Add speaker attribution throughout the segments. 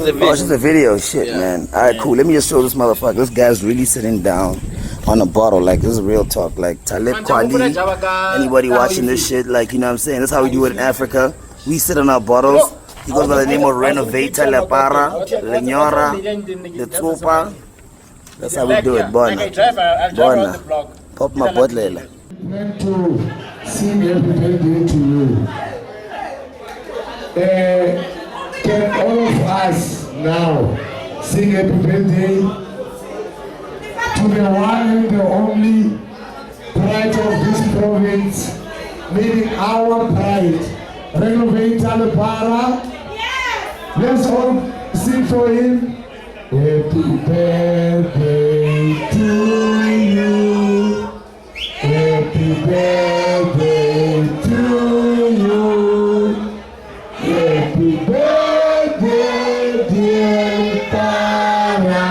Speaker 1: a video.
Speaker 2: Oh, it's just a video. Shit, man. All right, cool. Let me just show this motherfucker. This guy's really sitting down on a bottle. Like, this is real talk. Like, Talib Kweli. Anybody watching this shit, like, you know what I'm saying? That's how we do it in Africa. We sit on our bottles. He goes by the name of Renovator Lepara, Lenyora, Letsopa. That's how we do it, Bona. Bona. Pop my bottle.
Speaker 3: Meant to sing happy birthday to you. Can all of us now sing happy birthday to the one and the only pride of this province, meaning our pride, Renovator Lepara. Let's all sing for him. Happy birthday to you. Happy birthday to you. Happy birthday, dear Lepara.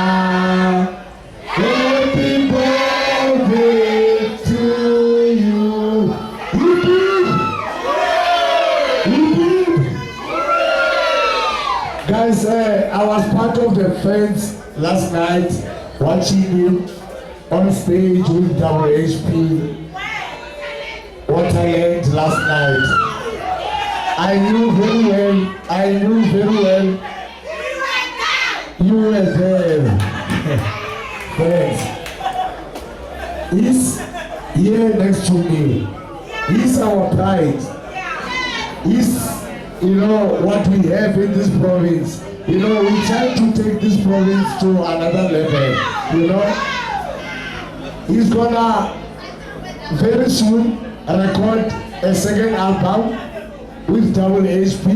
Speaker 3: Happy birthday to you. Guys, I was part of the fans last night watching you on stage with WHP. What I learned last night, I knew very well you were there. Friends, he's here next to me. He's our pride. He's, what we have in this province. We try to take this province to another level. He's gonna very soon record a second album with WHP,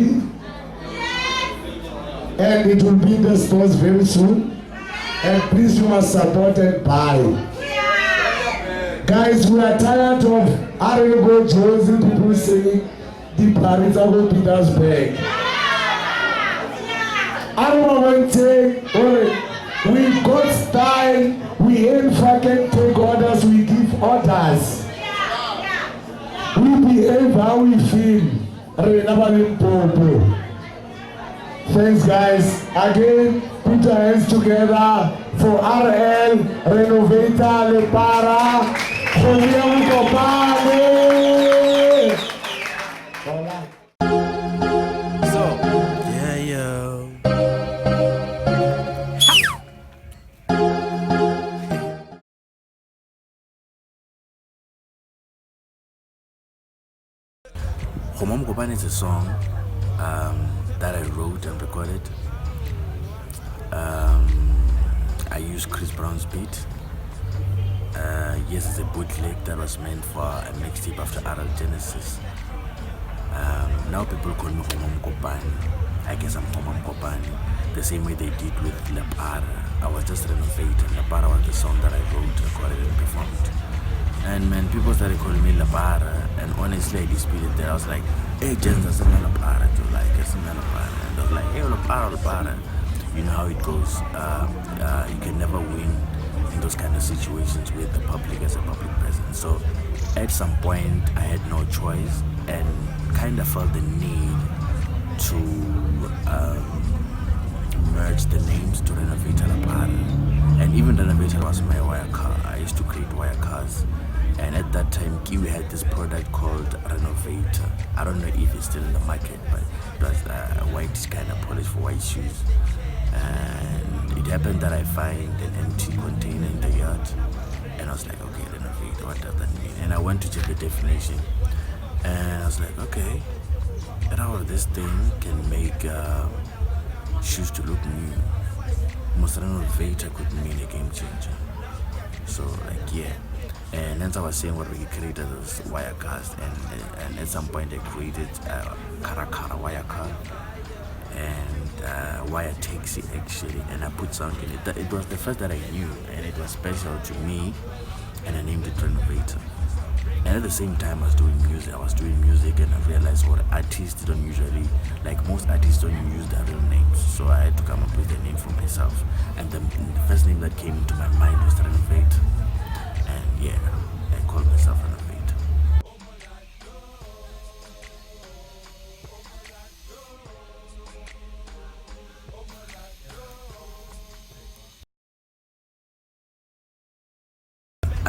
Speaker 3: and it will be in the stores very soon. And please, you must support and buy. Guys, we are tired of Virgo Josie people saying the parents are going to beat us back. I don't want to say, we got style, we ain't fucking take orders, we give orders. We behave how we feel. Thanks, guys. Again, put your hands together for RL Renovator Lepara. Kgomo Ya Mokopane.
Speaker 4: Kgomo Ya Mokopane is a song that I wrote and recorded. I used Chris Brown's beat. Yes, it's a bootleg that was meant for a mixtape after RL Genesis. Now people call me Kgomo Ya Mokopane. I guess I'm Kgomo Ya Mokopane, the same way they did with Lepara. I was just renovating. Lepara was the song that I wrote, recorded, and performed. And man, people started calling me Lepara, and honestly I disputed that. I was like, hey Jens, I said Lepara, like I said Lepara, and I was like, hey Lepara. You know how it goes. You can never win in those kind of situations with the public as a public person. So at some point I had no choice and kind of felt the need to merge the names to Renovator Lepara. And even Renovator was my wire car. I used to create wire cars. And at that time, Kiwi had this product called Renovator. I don't know if it's still in the market, but it was a white kind of polish for white shoes. And it happened that I find an empty container in the yard. And I was like, okay, Renovator, what does that mean? And I went to check the definition. And I was like, okay, how this thing can make shoes to look new. Most Renovator could mean a game changer. So yeah. And as I was saying, what we created was wire cars, and at some point I created a Karakara wire car and wire taxi actually, and I put sound in it. It was the first that I knew, and it was special to me, and I named it Renovator. And at the same time I was doing music, and I realized what artists don't usually, like most artists don't use their real names. So I had to come up with a name for myself, and the first name that came into my mind was Renovator. And yeah, I call myself Renovator.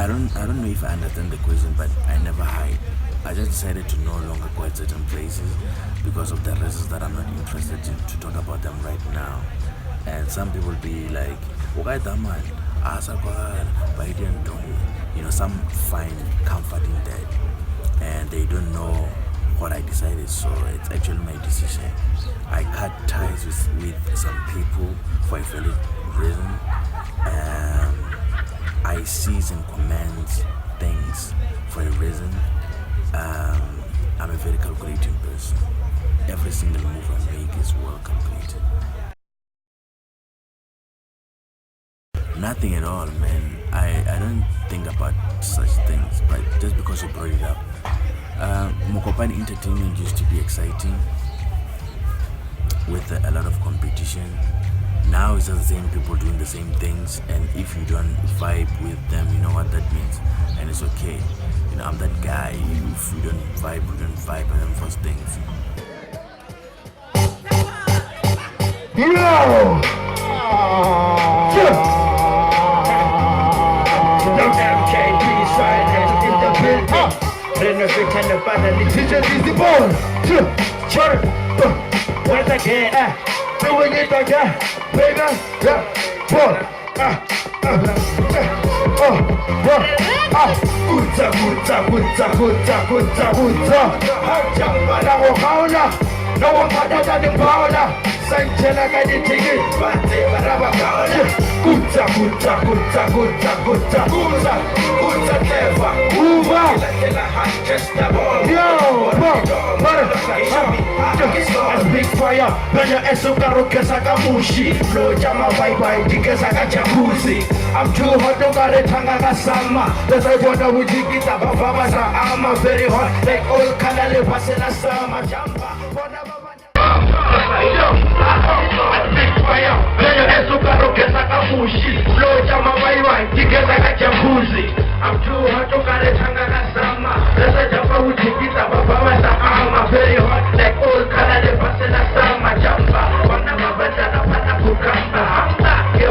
Speaker 4: I don't know if I understand the question, but I never hide. I just decided to no longer go at certain places because of the reasons that I'm not interested to talk about them right now. And some people be like, okay, that man, but he didn't do it. You know, some find comfort in that, and they don't know what I decided. So it's actually my decision. I cut ties with some people for a valid reason. I seize and command things for a reason. I'm a very calculating person. Every single move I make is well calculated. Nothing at all, man. I don't think about such things, but just because you brought it up. Mokopane entertainment used to be exciting with a lot of competition. Now it's just the same people doing the same things, and if you don't vibe with them, you know what that means, and it's okay. You know, I'm that guy. If we don't vibe, and then first things.
Speaker 3: Yo! Renovator Lepara, teacher is the ball. Once again, doing it again, baby, yeah, ball. No one better than the powder. Sanchela got the ticket, but they were our powder. Gutta, clever. Yo, big fire. Banya esukaro kesaka mushi. Flow jama bye dikesaka jacuzzi. I'm too hot to get it tanga sama. That's why wonder who jikita baba sa. I'm very hot like old kanale pasela sama jamba. Big fire, banya esukaro kesaka mushi. Flow jama bye dikesaka jacuzzi. I'm too hot to get it tanga sama. That's why jamba who jikita baba sa. I'm very hot like old kanale pasela sama jamba. Wana mabanda na pana kukamba. I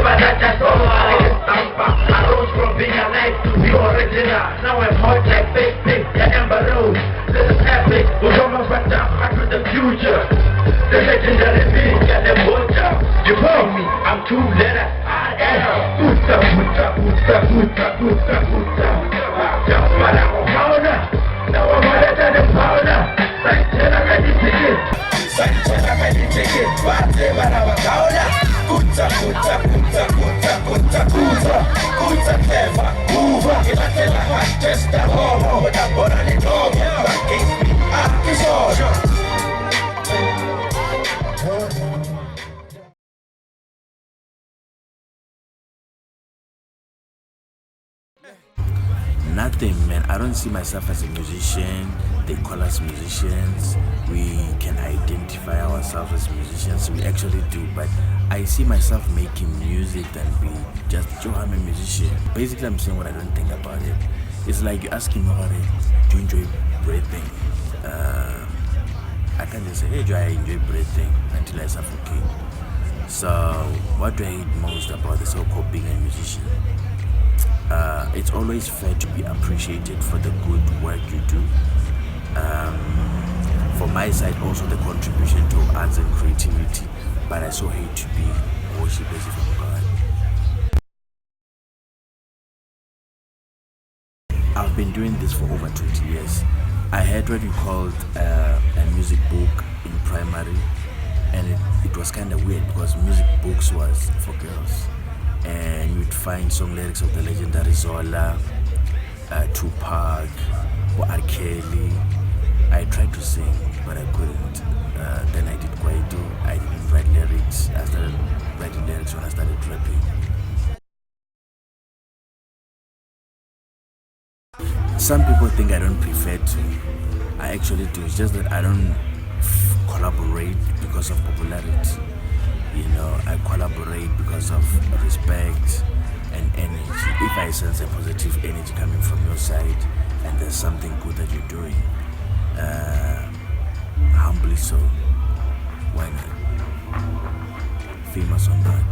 Speaker 3: rose from being alive to the original. Now I'm hot like fake, yeah, Amber Rose. This is epic, we're going back to the future. The legendary Renovator Lepara. You call me, I'm two letters. I am now I'm better than the powder. Sanchela got the ticket, but they were our powder. Gutta, clever, mover. If I tell her I just a home, but I'm born on it all. That gave me a disorder.
Speaker 4: Nothing, man. I don't see myself as a musician. They call us musicians. We can identify ourselves as musicians. We actually do, but I see myself making music than be just Joe, I'm a musician. Basically, I'm saying what I don't think about it. It's like you're asking me, do you enjoy breathing? I can't just say, hey, Joe, I enjoy breathing until I suffocate. So, what do I hate most about the so-called being a musician? It's always fair to be appreciated for the good work you do. For my side, also the contribution to arts and creativity, but I so hate to be worshippers from God. I've been doing this for over 20 years. I had what we called a music book in primary, and it was kind of weird because music books was for girls. And you'd find song lyrics of the legendary Zola, Tupac, or R. Kelly. I tried to sing, but I couldn't. Then I did Kwaito. I didn't write lyrics. I started writing lyrics when I started rapping. Some people think I don't prefer to. I actually do. It's just that I don't collaborate because of popularity. You know, I collaborate because of respect and energy. If I sense a positive energy coming from your side and there's something good that you're doing, humbly so, why not? Famous or not.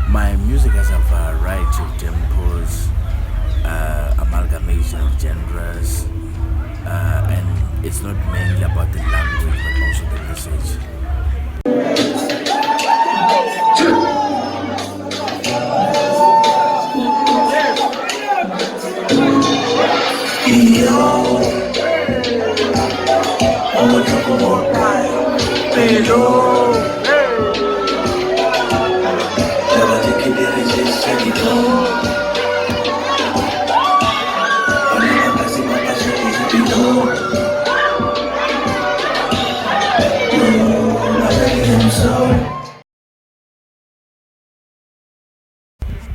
Speaker 4: My music music has a variety of tempos, amalgamation of genres, and it's not mainly about the language but also the message.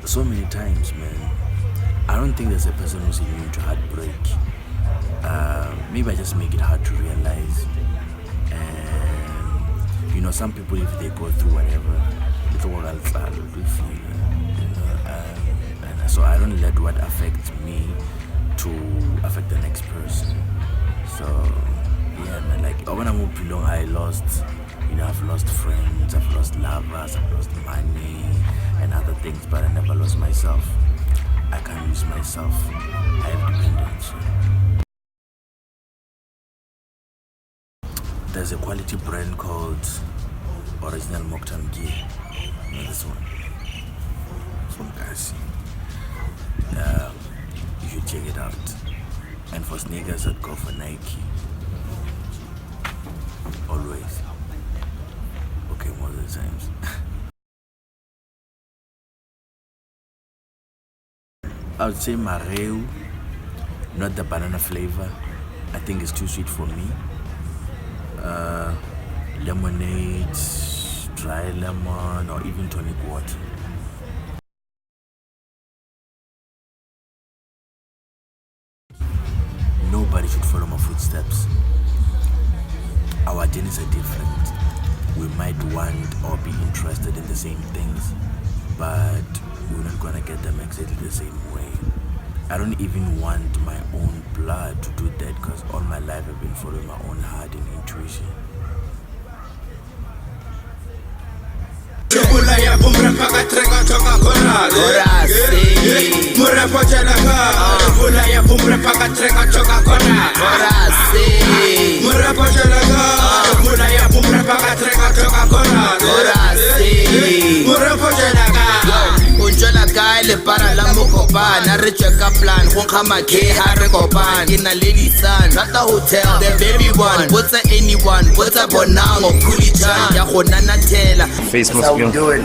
Speaker 4: So many times, man, I don't think there's a person who's immune to heartbreak. Maybe I just make it hard to realize. And you know, some people, if they go through whatever, it's all they feel, you know. And so I don't let what affects me to affect the next person. So yeah, man, like when I'm up long, I lost, you know, I've lost friends, I've lost lovers, I've lost money and other things, but I never lost myself. I can't lose myself. I have dependence. There's a quality brand called Original Moktan Gear. You know this one? From guys. You should check it out. And for sneakers, I'd go for Nike. Always. Okay, most of the times. I would say Mareu, not the banana flavor. I think it's too sweet for me. Lemonade, dry lemon, or even tonic water. Nobody should follow my footsteps. Our journeys are different. We might want or be interested in the same things, but we're not gonna get them exactly the same way. I don't even want my own blood to do that, because all my life I've been following my own heart and intuition.
Speaker 1: Lepara la Mokopane, re check-a plan, go nkgama ke ha re kopane. Ke na le disan, rata hotel, the baby one, botsa anyone, botsa bonang, o Kulichan, ya go nanathela.
Speaker 2: That's how we do it.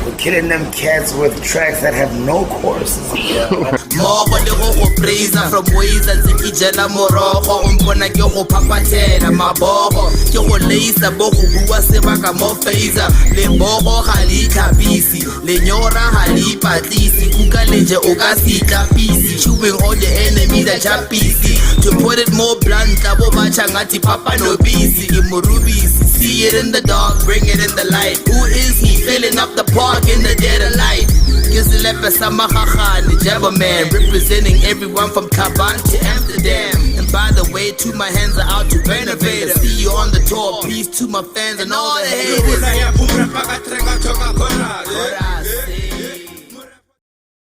Speaker 2: We're killing them cats with tracks that have no choruses.
Speaker 1: Mogo le go praise from ways and ke jela morogo, mpona ke go phapathela mabogo, ke go leisa bo go bua sebaka mo phaser, le bogo ga le tlhabisi, le nyora ga le patlisi, kuka leje o ka sitla pisi, chewing all the enemies that are busy. To put it more blunt, abo bacha ngati papa no busy, imurubisi, see it in the dark, bring it in the light. Who is he filling up the park in the dead of light? Man, representing everyone from Caban to Amsterdam. And by the way, too, my hands are out to Renovator. See you on the tour, peace to my fans and all the haters.